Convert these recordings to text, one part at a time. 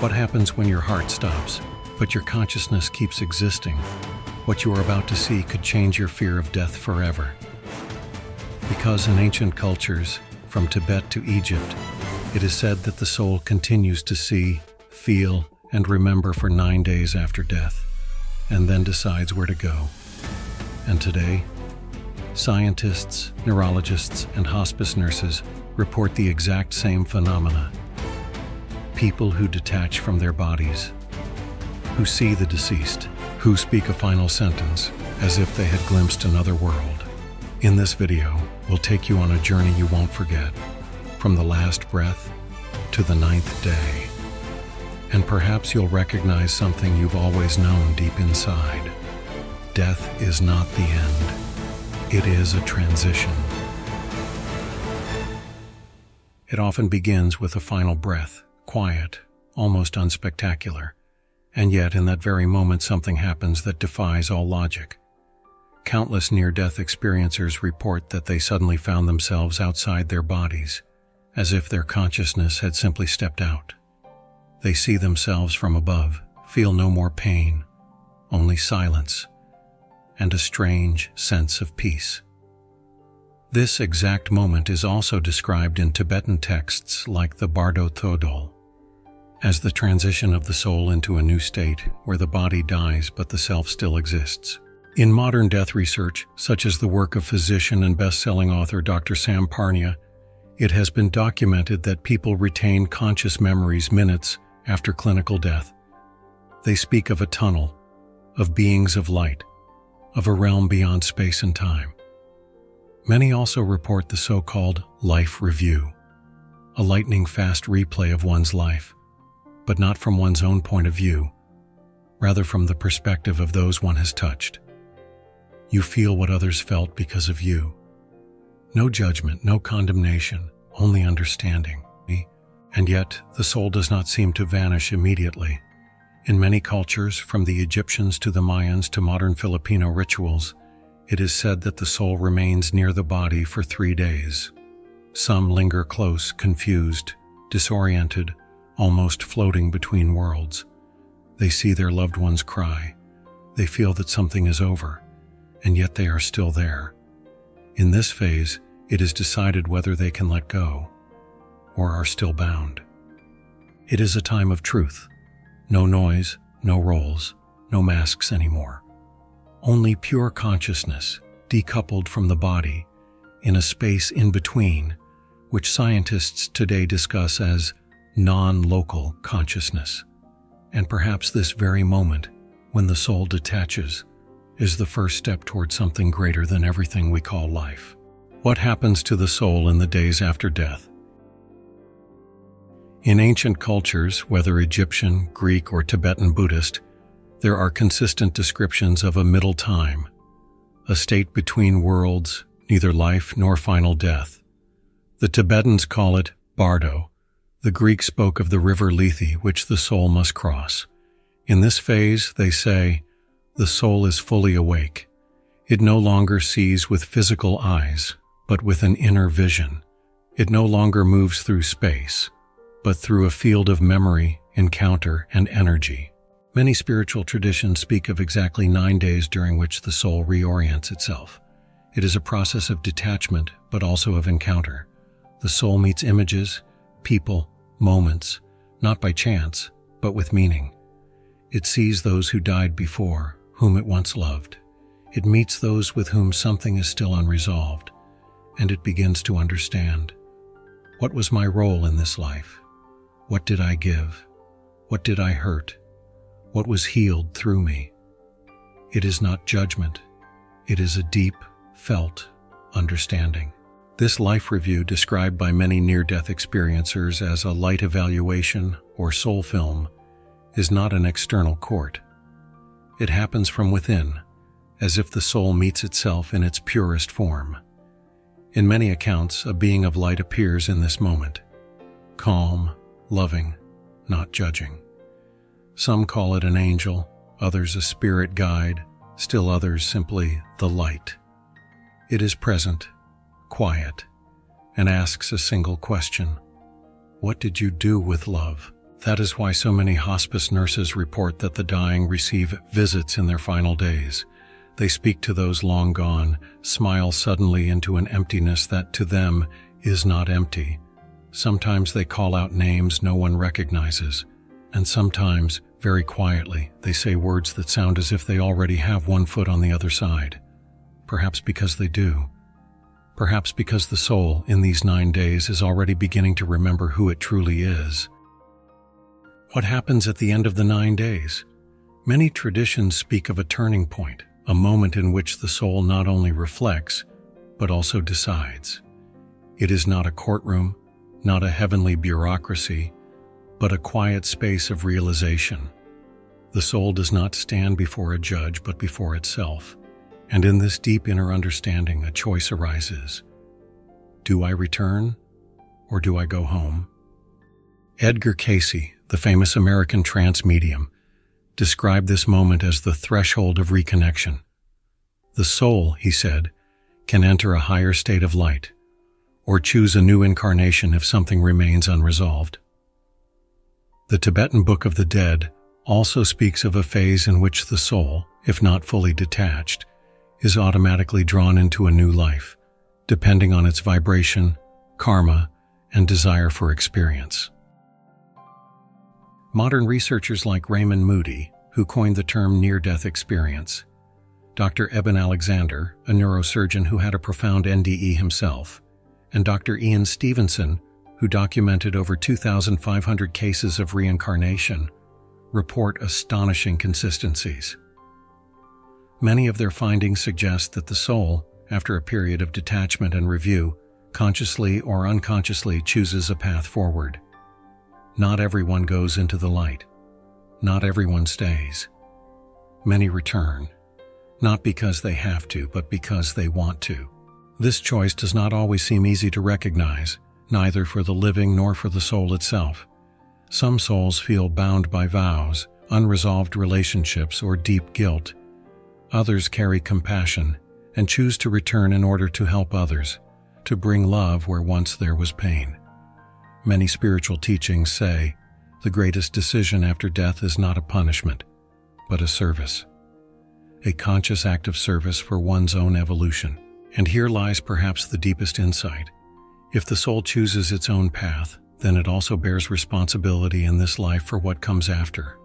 What happens when your heart stops, but your consciousness keeps existing? What you are about to see could change your fear of death forever. Because in ancient cultures, from Tibet to Egypt, it is said that the soul continues to see, feel, and remember for 9 days after death, and then decides where to go. And today, scientists, neurologists, and hospice nurses report the exact same phenomena. People who detach from their bodies, who see the deceased, who speak a final sentence as if they had glimpsed another world. In this video, we'll take you on a journey you won't forget, from the last breath to the 9th day. And perhaps you'll recognize something you've always known deep inside. Death is not the end. It is a transition. It often begins with a final breath, quiet, almost unspectacular. And yet, in that very moment, something happens that defies all logic. Countless near-death experiencers report that they suddenly found themselves outside their bodies, as if their consciousness had simply stepped out. They see themselves from above, feel no more pain, only silence, and a strange sense of peace. This exact moment is also described in Tibetan texts like the Bardo Thodol, as the transition of the soul into a new state where the body dies but the self still exists. In modern death research, such as the work of physician and best-selling author Dr. Sam Parnia, it has been documented that people retain conscious memories minutes after clinical death. They speak of a tunnel, of beings of light, of a realm beyond space and time. Many also report the so-called life review, a lightning-fast replay of one's life, but not from one's own point of view, rather from the perspective of those one has touched. You feel what others felt because of you. No judgment, no condemnation, only understanding. And yet, the soul does not seem to vanish immediately. In many cultures, from the Egyptians to the Mayans to modern Filipino rituals, it is said that the soul remains near the body for 3 days. Some linger close, confused, disoriented, almost floating between worlds. They see their loved ones cry. They feel that something is over, and yet they are still there. In this phase, it is decided whether they can let go or are still bound. It is a time of truth. No noise, no roles, no masks anymore. Only pure consciousness, decoupled from the body, in a space in between, which scientists today discuss as non-local consciousness. And perhaps this very moment, when the soul detaches, is the first step towards something greater than everything we call life. What happens to the soul in the days after death? In ancient cultures, whether Egyptian, Greek, or Tibetan Buddhist, there are consistent descriptions of a middle time, a state between worlds, neither life nor final death. The Tibetans call it Bardo. The Greeks spoke of the river Lethe, which the soul must cross. In this phase, they say, the soul is fully awake. It no longer sees with physical eyes, but with an inner vision. It no longer moves through space, but through a field of memory, encounter, and energy. Many spiritual traditions speak of exactly 9 days during which the soul reorients itself. It is a process of detachment, but also of encounter. The soul meets images, people, moments, not by chance, but with meaning. It sees those who died before, whom it once loved. It meets those with whom something is still unresolved, and it begins to understand. What was my role in this life? What did I give? What did I hurt? What was healed through me? It is not judgment. It is a deep, felt understanding. This life review, described by many near-death experiencers as a light evaluation or soul film, is not an external court. It happens from within, as if the soul meets itself in its purest form. In many accounts, a being of light appears in this moment, calm, loving, not judging. Some call it an angel, others a spirit guide, still others simply the light. It is present, quiet, and asks a single question. What did you do with love? That is why so many hospice nurses report that the dying receive visits in their final days. They speak to those long gone, smile suddenly into an emptiness that to them is not empty. Sometimes they call out names no one recognizes, and sometimes, very quietly, they say words that sound as if they already have one foot on the other side. Perhaps because they do. Perhaps because the soul, in these 9 days, is already beginning to remember who it truly is. What happens at the end of the 9 days? Many traditions speak of a turning point, a moment in which the soul not only reflects, but also decides. It is not a courtroom, not a heavenly bureaucracy, but a quiet space of realization. The soul does not stand before a judge, but before itself. And in this deep inner understanding, a choice arises. Do I return, or do I go home? Edgar Cayce, the famous American trance medium, described this moment as the threshold of reconnection. The soul, he said, can enter a higher state of light, or choose a new incarnation if something remains unresolved. The Tibetan Book of the Dead also speaks of a phase in which the soul, if not fully detached, is automatically drawn into a new life, depending on its vibration, karma, and desire for experience. Modern researchers like Raymond Moody, who coined the term near-death experience, Dr. Eben Alexander, a neurosurgeon who had a profound NDE himself, and Dr. Ian Stevenson, who documented over 2,500 cases of reincarnation, report astonishing consistencies. Many of their findings suggest that the soul, after a period of detachment and review, consciously or unconsciously chooses a path forward. Not everyone goes into the light. Not everyone stays. Many return, not because they have to, but because they want to. This choice does not always seem easy to recognize, neither for the living nor for the soul itself. Some souls feel bound by vows, unresolved relationships, or deep guilt. Others carry compassion and choose to return in order to help others, to bring love where once there was pain. Many spiritual teachings say, the greatest decision after death is not a punishment, but a service. A conscious act of service for one's own evolution. And here lies perhaps the deepest insight. If the soul chooses its own path, then it also bears responsibility in this life for what comes after.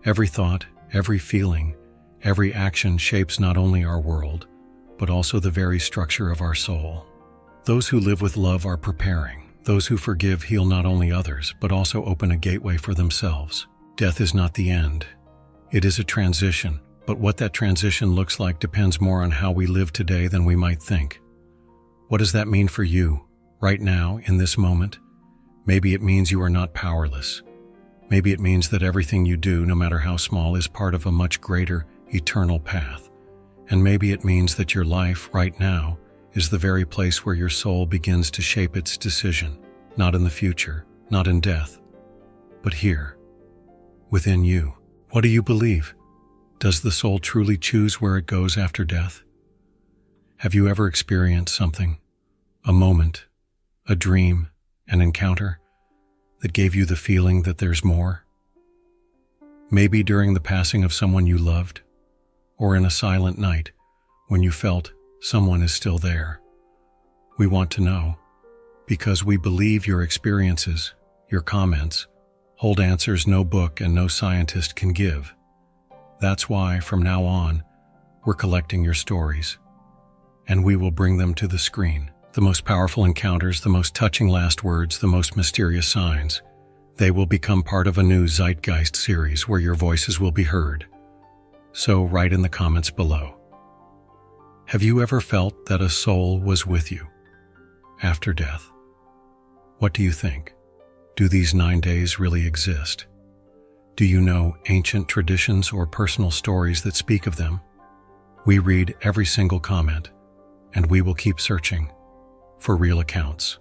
Every thought, every feeling, every action shapes not only our world, but also the very structure of our soul. Those who live with love are preparing. Those who forgive heal not only others, but also open a gateway for themselves. Death is not the end. It is a transition, but what that transition looks like depends more on how we live today than we might think. What does that mean for you, right now, in this moment? Maybe it means you are not powerless. Maybe it means that everything you do, no matter how small, is part of a much greater, eternal path. And maybe it means that your life, right now, is the very place where your soul begins to shape its decision, not in the future, not in death, but here, within you. What do you believe? Does the soul truly choose where it goes after death? Have you ever experienced something, a moment, a dream, an encounter, that gave you the feeling that there's more? Maybe during the passing of someone you loved, or in a silent night when you felt someone is still there. We want to know, because we believe your experiences, your comments, hold answers no book and no scientist can give. That's why, from now on, we're collecting your stories, and we will bring them to the screen. The most powerful encounters, the most touching last words, the most mysterious signs. They will become part of a new ZEITGEIST series where your voices will be heard. So write in the comments below. Have you ever felt that a soul was with you after death? What do you think? Do these 9 days really exist? Do you know ancient traditions or personal stories that speak of them? We read every single comment, and we will keep searching for real accounts,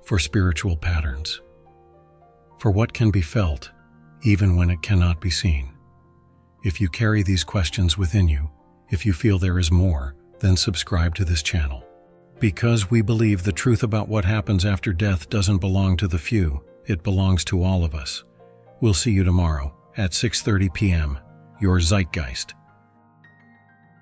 for spiritual patterns, for what can be felt even when it cannot be seen. If you carry these questions within you, if you feel there is more, then subscribe to this channel. Because we believe the truth about what happens after death doesn't belong to the few, it belongs to all of us. We'll see you tomorrow at 6:30 p.m. Your Zeitgeist.